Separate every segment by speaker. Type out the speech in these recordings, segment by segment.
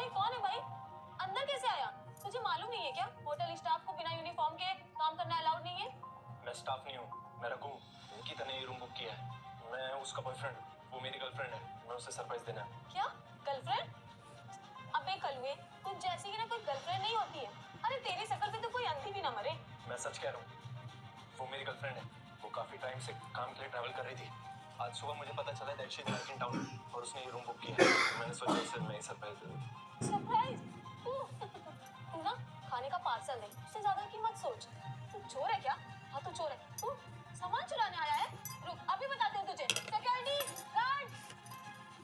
Speaker 1: अरे कौन है भाई? अंदर कैसे आया? तुझे मालूम नहीं है क्या होटल स्टाफ को बिना यूनिफॉर्म के काम करना अलाउड नहीं है?
Speaker 2: मैं स्टाफ नहीं हूँ, मैं रघु। निकिता ने ये रूम बुक किया है। मैं उसका बॉयफ्रेंड, वो मेरी गर्लफ्रेंड है। मैं उसे सरप्राइज देना है।
Speaker 1: क्या गर्लफ्रेंड? अबे कलवे, तुझ जैसी की ना कोई गर्लफ्रेंड नहीं होती है। अरे तेरी शक्ल पे तो कोई अंधी भी ना मरे।
Speaker 2: मैं सच कह रहा हूँ, वो मेरी गर्लफ्रेंड है। वो काफी टाइम से काम के लिए ट्रैवल कर रही थी। आज सुबह मुझे पता चला that she is back in town और उसने ये रूम बुक किया है। तो मैंने सोचा उसे मैं ही सरप्राइज दे दूं।
Speaker 1: सरप्राइज? तू ना खाने का पार्सल नहीं, उससे ज्यादा की मत सोच। तू चोर है क्या? हाँ तू चोर है। तू सामान चुराने आया है? रुक अभी बताते हैं तुझे। Security guard,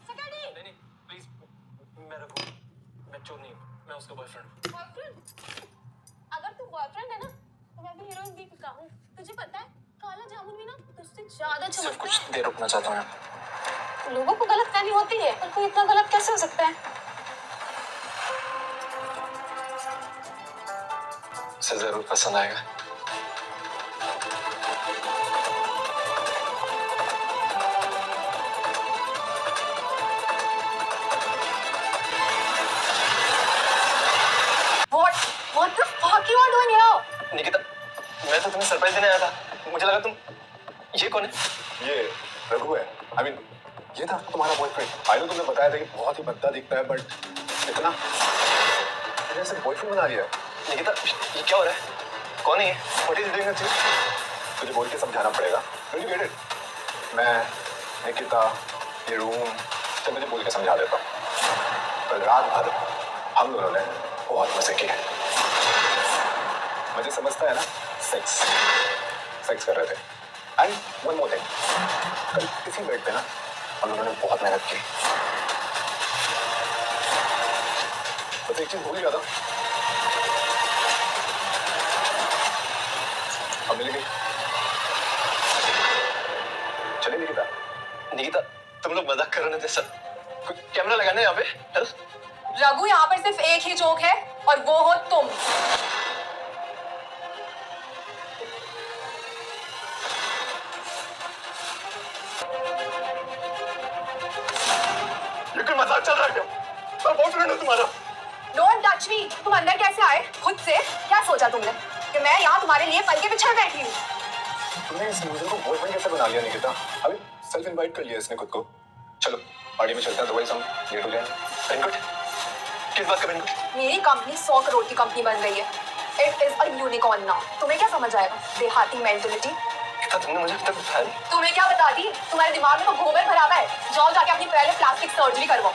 Speaker 1: security.
Speaker 2: नहीं प्लीज, मैं रघु, मैं चोर नहीं हूँ, मैं उसका बॉयफ्रेंड हूँ।
Speaker 1: बॉयफ्रेंड? अगर तू बॉयफ्रेंड है ना तो मैं भी हीरोइन दीपिका हूँ। तुझे पता है काला जामुन भी ना तुझसे ज्यादा
Speaker 2: सिर्फ
Speaker 1: चमकता
Speaker 2: कुछ
Speaker 1: है।
Speaker 2: देर रुकना चाहता हूँ मैं।
Speaker 1: लोगों को गलतफहमी होती है पर कोई इतना गलत कैसे हो सकता है?
Speaker 2: उसे जरूर पसंद आएगा।
Speaker 1: What the fuck you are doing here?
Speaker 2: Nikita, मैं तो तुम्हें सरप्राइज देने आया था। मुझे लगा तुम, ये कौन है?
Speaker 3: ये रघु है। I mean, ये था तुम्हारा बॉयफ्रेंड। आई नो तुमने बताया था कि बहुत ही भद्दा दिखता है, बट इतना जैसे बॉयफ्रेंड बना लिया है।
Speaker 2: निकिता, ये क्या हो रहा है? कौन है ये? What is he doing actually?
Speaker 3: तुझे बोल के समझाना पड़ेगा। Will you get it? मैं, निकिता, ये रूम, तो मुझे बोल के समझा देता हूँ। कल रात भर हम दोनों ने बहुत मजे किए। मुझे समझता है ना, सेक्स कर रहे थे। एंड वन मोर थिंग, कल किसी बेड पे ना हम लोगों ने बहुत मेहनत की। बस एक चीज भूल गया था, अब मिलेगी। चले निकिता।
Speaker 2: निकिता, तुम लोग मजाक कर रहे थे सर। कैमरा लगाना है यहाँ पे? हेलो?
Speaker 4: रघु, यहाँ पर सिर्फ एक ही जोक है और वो हो तुम।
Speaker 2: ये कोई मजाक चल रहा है क्या? मैं बॉयफ्रेंड हूँ तुम्हारा।
Speaker 4: Don't touch me. तुम अंदर कैसे आए? खुद से? क्या सोचा तुमने कि मैं यहाँ तुम्हारे लिए पल के पिछड़ बैठी हूँ?
Speaker 3: तुमने इस मुझे को बॉयफ्रेंड कैसे बना लिया निकिता? अभी सेल्फ इनवाइट कर लिया इसने खुद को। चलो पार्टी में चलते हैं, दवाई हम लेट हो जाए।
Speaker 2: बेनकुट? किस बात का बेनकुट?
Speaker 4: मेरी कंपनी 100 करोड़ की कंपनी बन रही है। It is a unicorn now. तुम्हें क्या समझ आएगा? देहाती मेंटलिटी।
Speaker 2: तुमने मुझे अब तक बताया नहीं।
Speaker 4: तुम्हें क्या बता दी? तुम्हारे दिमाग में तो गोबर भरा हुआ है। जाओ जाके अपनी पहले प्लास्टिक सर्जरी करवाओ।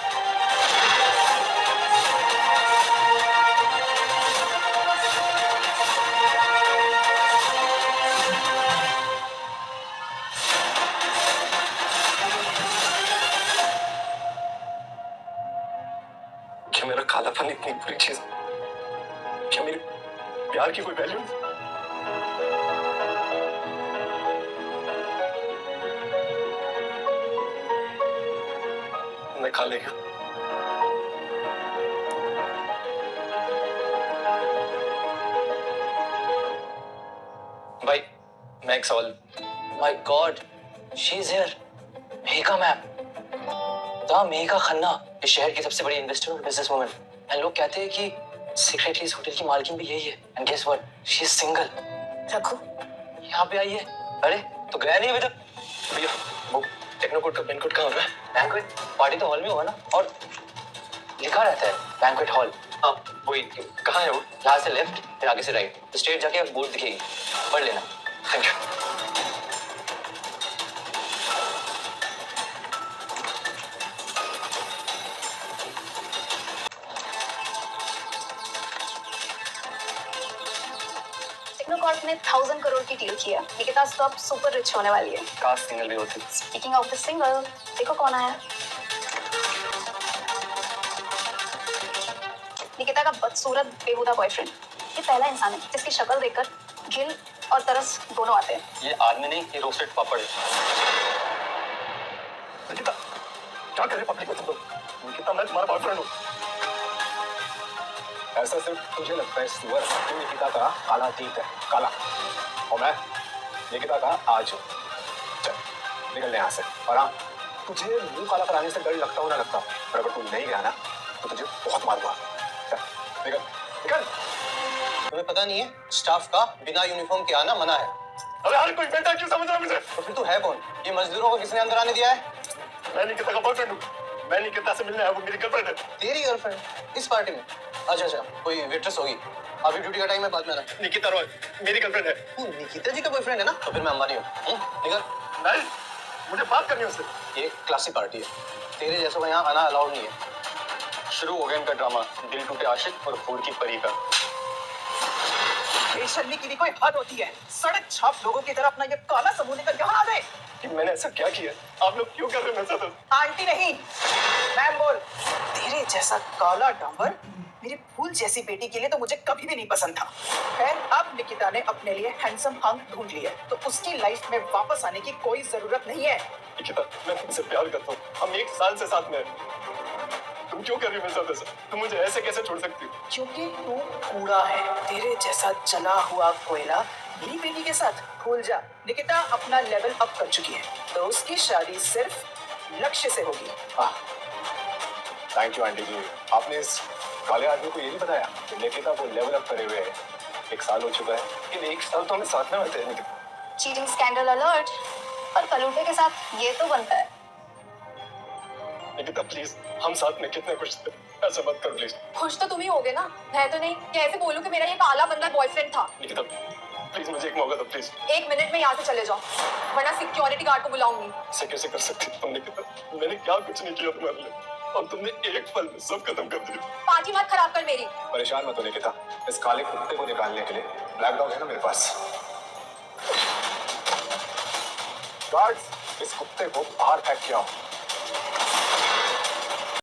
Speaker 2: क्या मेरा कालापन इतनी बुरी चीज? क्या मेरे प्यार की कोई वैल्यू? मैं खा लेगा। भाई, मैं एक सवाल। My God, she is here. Megha ma'am. तो मेघा खन्ना इस शहर की सबसे बड़ी इन्वेस्टर और बिजनेस वुमन। एंड लोग कहते हैं कि सीक्रेटली इस होटल की मालकिन भी यही है। And guess what, she is single.
Speaker 4: Raghu,
Speaker 2: यहाँ पे आई है। अरे तो गया नहीं अभी तक। भैया, वो टेक्नोकोट का बैंक्वेट कहाँ हो रहा है? बैंक्वेट पार्टी तो हॉल में होगा ना? और लिखा रहता है बैंक्वेट हॉल। अब वही कहाँ है वो? यहाँ से लेफ्ट फिर आगे से राइट, तो स्ट्रेट जाके बोर्ड दिखेगी, पढ़ लेना। Thank you.
Speaker 4: टेक्नोकॉर्प ने 1000 करोड़ की डील की है। निकिता स्टॉप सुपर रिच होने वाली है।
Speaker 2: काश सिंगल भी होती।
Speaker 4: स्पीकिंग ऑफ द सिंगल, देखो कौन आया। निकिता का बदसूरत बेहुदा बॉयफ्रेंड। ये पहला इंसान है जिसकी शक्ल देखकर घिन और तरस दोनों आते हैं।
Speaker 2: ये आदमी नहीं, ये रोस्टेड पापड़ है। निकिता, क्या करे पब्लिक को तुम लोग? निकिता, मैं तुम्हारा बॉयफ्रेंड हूँ।
Speaker 3: ऐसा सिर्फ तुझे लगता है सुअर। तू निकिता का काला अतीत है, काला, और मैं निकिता का आज हूँ। चल निकल यहाँ से। और हाँ, तुझे मुंह काला कराने से डर लगता हो ना लगता, पर अगर तू नहीं गया ना तो तुझे बहुत मारूंगा। चल, निकल निकल।
Speaker 2: तुम्हें पता नहीं है स्टाफ का बिना यूनिफॉर्म के आना मना है।
Speaker 3: अरे हर कोई बेटा क्यों समझ रहा है मुझे?
Speaker 2: तो फिर तू है कौन? ये मजदूरों को किसने अंदर आने दिया है?
Speaker 3: मैं निकिता का बॉयफ्रेंड हूँ। मैं निकिता से मिलने आया, वो मेरी गर्लफ्रेंड है।
Speaker 2: तेरी गर्लफ्रेंड इस पार्टी में? अच्छा, कोई वेट्रेस होगी। अभी ड्यूटी का टाइम है, बाद में आना।
Speaker 3: निकिता रॉय मेरी गर्लफ्रेंड है।
Speaker 2: तू निकिता जी का बॉयफ्रेंड है ना? तो फिर मैं अंबानी हूँ। निकल।
Speaker 3: नहीं, मुझे बात करनी है उससे।
Speaker 2: ये क्लासिक पार्टी है, तेरे जैसों का यहाँ आना अलाउड नहीं है।
Speaker 3: शुरू हो गया इनका ड्रामा, दिल टूटे आशिक और फूल की परी का।
Speaker 5: बेशर्मी की भी कोई हद होती है। सड़क छाप लोगों की तरह अपना ये काला समूह लेकर यहाँ आ गए।
Speaker 3: कि मैंने ऐसा क्या किया? आप लोग क्यों कर रहे हो मेरे साथ?
Speaker 5: आंटी नहीं, मैम बोल। तेरे जैसा काला डांबर मेरी फूल जैसी बेटी के लिए तो मुझे कभी भी नहीं पसंद था। खैर, अब निकिता ने अपने लिए हैंडसम हंक ढूंढ लिया, तो उसकी लाइफ में वापस आने की कोई जरूरत नहीं है।
Speaker 3: निकिता, मैं तुमसे प्यार करता हूँ। हम 1 साल से साथ में हैं। तुम क्यों कर रही हो मेरे साथ ऐसा? तुम मुझे ऐसे कैसे छोड़ सकती हो?
Speaker 5: क्योंकि तू कूड़ा है। तेरे जैसा जला हुआ कोयला मेरी बेटी के साथ। भूल जा, निकिता अपना लेवल अप कर चुकी है, तो उसकी शादी सिर्फ लक्ष्य से होगी।
Speaker 3: थैंक यू आंटी जी। आपने इस काले आदमी को ये नहीं बताया कि निकिता को लेवल अप करे हुए 1 साल हो चुका है। लेकिन 1 साल तो हमें साथ में रहते हैं निकिता।
Speaker 4: Cheating scandal alert. पर कलूटे के साथ ये तो बनता है।
Speaker 3: निकिता प्लीज, हम साथ में कितने खुश थे। ऐसा मत कर प्लीज।
Speaker 1: खुश तो तुम ही होगे ना, मैं तो नहीं। कैसे बोलूं कि मेरा ये काला बंदा बॉयफ्रेंड था?
Speaker 3: निकिता प्लीज मुझे एक मौका दो प्लीज।
Speaker 1: 1 मिनट में यहाँ से चले जाओ, वरना सिक्योरिटी गार्ड को बुलाऊंगी।
Speaker 3: ऐसे कैसे कर सकती तुम निकिता? मैंने क्या कुछ नहीं किया तुम्हारे लिए, और तुमने एक पल में सब खत्म कर दिया।
Speaker 1: पार्टी मत खराब कर मेरी।
Speaker 3: परेशान मत हो निकिता, इस काले कुत्ते को निकालने के लिए ब्लैक डॉग है ना मेरे पास। गार्ड्स, इस कुत्ते को बाहर फेंक के आओ।